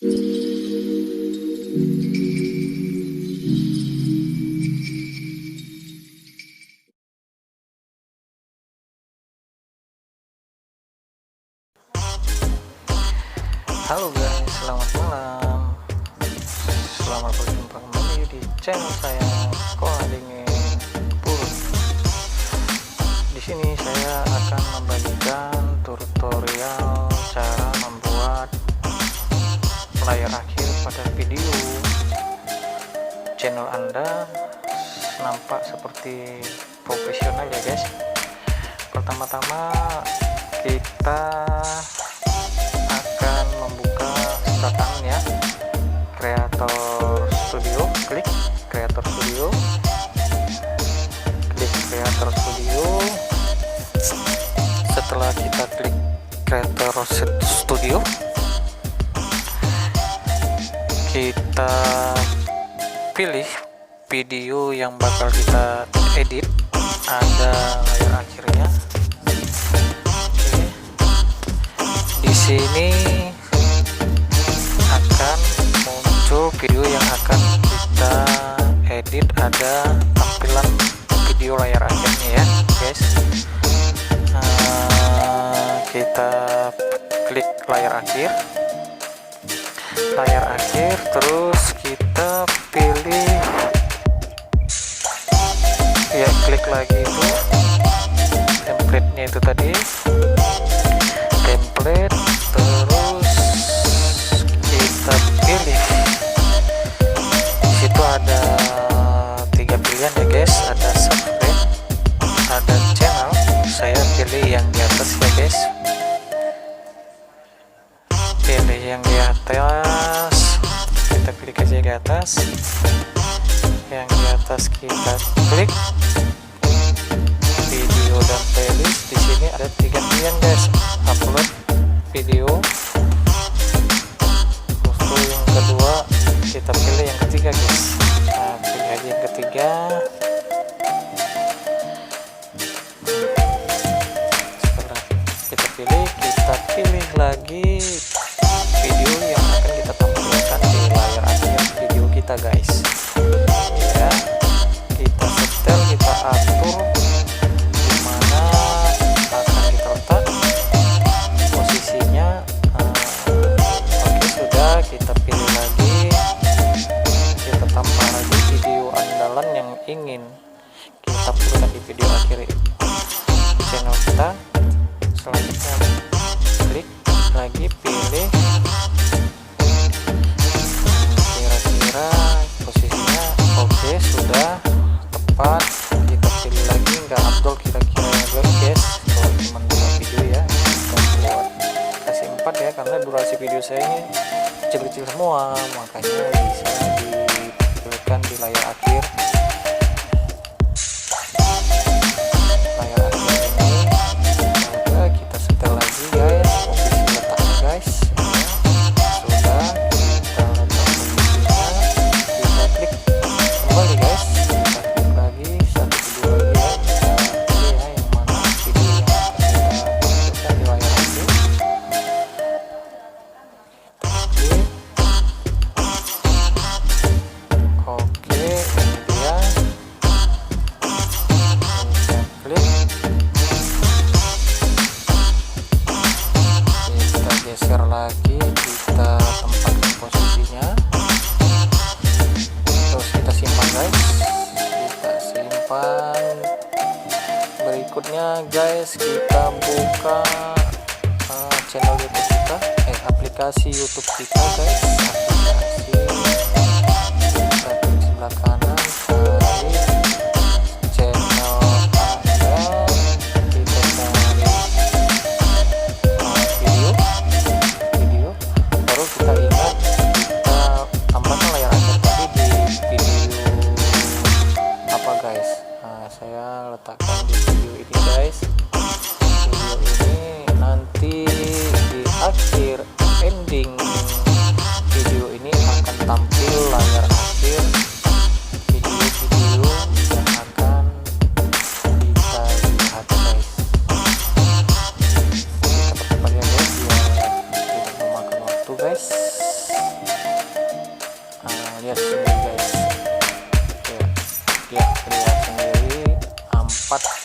Halo guys, selamat malam. Selamat berjumpa kembali di channel saya Sekolah Dingin Purut. Di sini saya akan membagikan tutorial cara membuat layar akhir pada video. Channel Anda nampak seperti profesional ya guys. Pertama-tama kita akan membuka sedotan ya, Creator Studio. Klik Creator Studio, setelah kita klik Creator Studio, kita pilih video yang bakal kita edit. Ada layar akhirnya. Di sini akan muncul video yang akan kita edit, ada tampilan video layar akhirnya ya guys. Kita klik layar akhir, terus kita pilih ya, klik lagi itu template-nya itu tadi, template, terus kita pilih. Di situ ada 3 pilihan ya guys, ada subscribe, ada channel. Saya pilih yang di atas ya guys, pilih yang di atas, kita klik aja di atas. Yang di atas kita klik video dan playlist. Di sini ada 3 pilihan guys, upload video. Untuk yang kedua kita pilih yang ketiga guys. Nah, pilih aja yang ketiga. Setelah kita pilih lagi video yang akan kita tampilkan di layar akhir video kita guys ya. Kita setel, kita atur dimana akan kita letak posisinya. Oke, sudah, kita pilih lagi, kita tambah lagi video andalan yang ingin kita tampilkan di video akhir channel kita. Selanjutnya klik lagi, pilih kira-kira posisinya. Oke, sudah tepat. Kita pilih lagi, nggak abdol kira-kira ya guys, kalau cuma 2 video ya, kita buat kasih 4 ya, karena durasi video saya ini kecil-kecil semua, makanya bisa dipilihkan di layar akhir. Layar akhir ini udah kita setel lagi guys, posisi letaknya guys ya. Sudah, kita letak posisinya, kita klik kembali guys, kita klik lagi, satu video lagi ya, kita pilih ya yang mana video yang akan kita tampilkan di layar akhir. Kita klik. Oke, ini dia. Kita klik, kita geser lagi, kita tempatkan posisinya, terus kita simpan guys, kita simpan. Berikutnya guys, kita buka channel YouTube kita, aplikasi YouTube kita guys. Aplikasi, kita klik sebelah kanan, cari channel Anda, kita cari video, baru kita ingat kita tambahkan layar akhir tadi di video apa guys. Nah, saya letakkan di video ini guys. Video ini nanti di akhir ending video ini akan Lihat sendiri guys. Oke, lihat sendiri 4